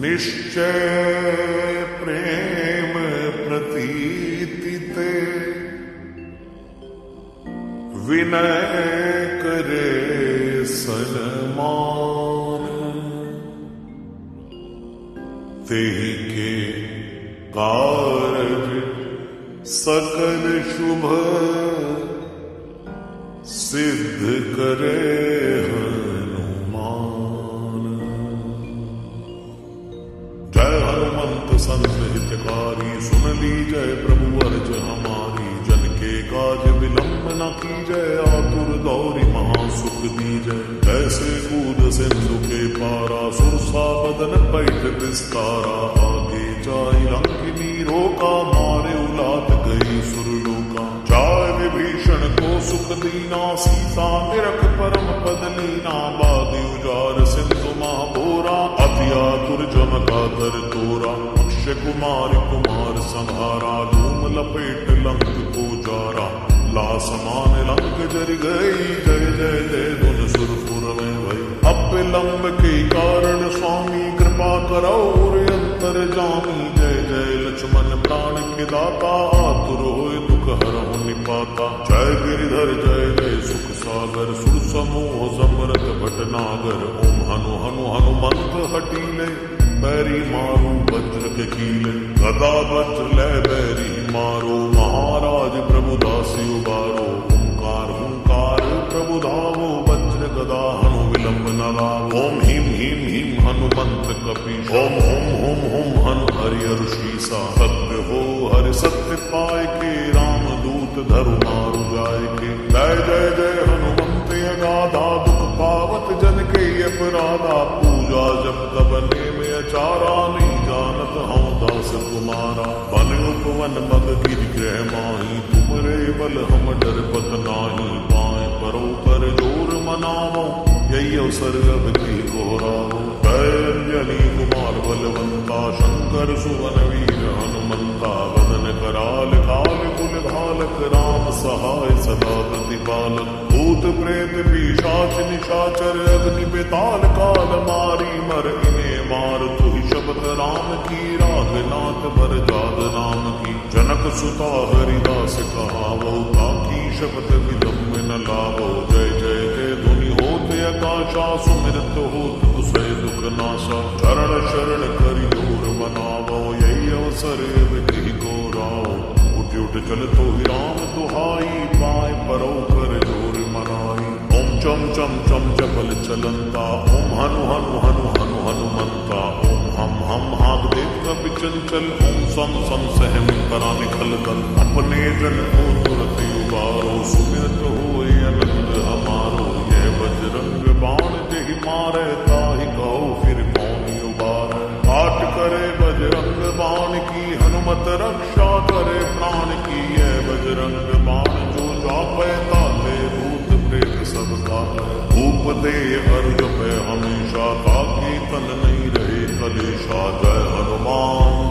निश्चय प्रेम प्रतीति ते विनय करे सन्मान तेहि के कारज सकल शुभ सिद्ध करे हनुमान। जय हनुमंत संत हितकारी सुन लीजय प्रभु अर्ज हमारी। जन के काज विलंब न कीजय आतुर दौरी महासुख दीजय। जैसे कूद सिंधु के पारा सुरसा बदन पैठ विस्तारा। आगे जाई लंकिनी रोका मारे उलात गई सुरलोका। जाय विभीषण को सुख दीना सीता निरख परम पद लीना। बादि उजार सिंधु महाभोरा अति आतुर जमका कर तोरा। अक्षय कुमार कुमार संहारा धूम लपेट लंक को जारा। ला समान लंक जर गई जय जय जय धुन सुरपुर में भई। अब विलंब के कारण स्वामी कृपा करो और अंतर जामी। जय जय लक्ष्मण प्राण के दाता आतुर होए दुख हरहु निपाता। जय गिरिधर जय जय सुख सागर सुर समूह समरथ भटनागर। ओम हनु हनु हनुमंत हटीले बैरी मारू वज्र के कीले। गदा वज्र ले बैरी मारो महाराज प्रभु दासी उबारो। ओंकार हुंकार प्रभु धावो वज्र गदा हनु विलंब न लावो। ओम ह्रीं ह्रीं ह्रीं हनुमंत कपीश। ओम ओम ओम ओम हनु हरि ऋषिसा। सत्य हो हरि सत्य पाए के राम दूत धरु मारु जाय के। जय जय जय हनुमंत अगाधा दुख पावत जन के अपराधा। पूजा जब तब में अचारा नहीं जानत हूँ दास तुम्हारा। वन उपवन मग गिरि गृह माही तुमरे बल हम डर पत नाही। पाए परो कर जोर मनावो यही अवसर अब की गोरावो। अंजनी कुमार बलवंता शंकर सुवन वीर हनुमंता। वदन कराल काल कुल धालक राम सहाय सदा प्रतिपालक। भूत प्रेत पिशाच निशाचर अग्नि बेताल काल मारी। मर इने मार तुहि शपथ राम की। राघनाथ भर जाद नाम की। जनक सुता हरिदास कहावो ताकी शपथ विलंब न लावो। जय जय जय धुनि होते आकाशा सुमिरत होत कुसय दुख नाशा। चरण शरण करि जोर मनावो यही अवसर विधि को राव। उठ उठ चल तो ही राम दुहाई पाए परो कर जोर मनाई। ओम चम चम चम चपल चलंता। ओम हनु हनु हनु हनु हनुमंता। ओम हम हाथ देव कपि चंचल। ओम सम सम सहम करा निखल दल। अपने जन को तुरत उबारो सुमिरत होए आनंद हमारो। यह बजरंग बाण देहि मारे ताहि कहो फिर कौन उबारे। पाठ करे बजरंग बाण की हनुमत रक्षा करे प्राण की। यह बजरंग बाण जो जापै ताते भूत प्रेत सब खाते। धूप दे अर्घ पे हमेशा ताकि तन नहीं रहे कलेशा। जय हनुमान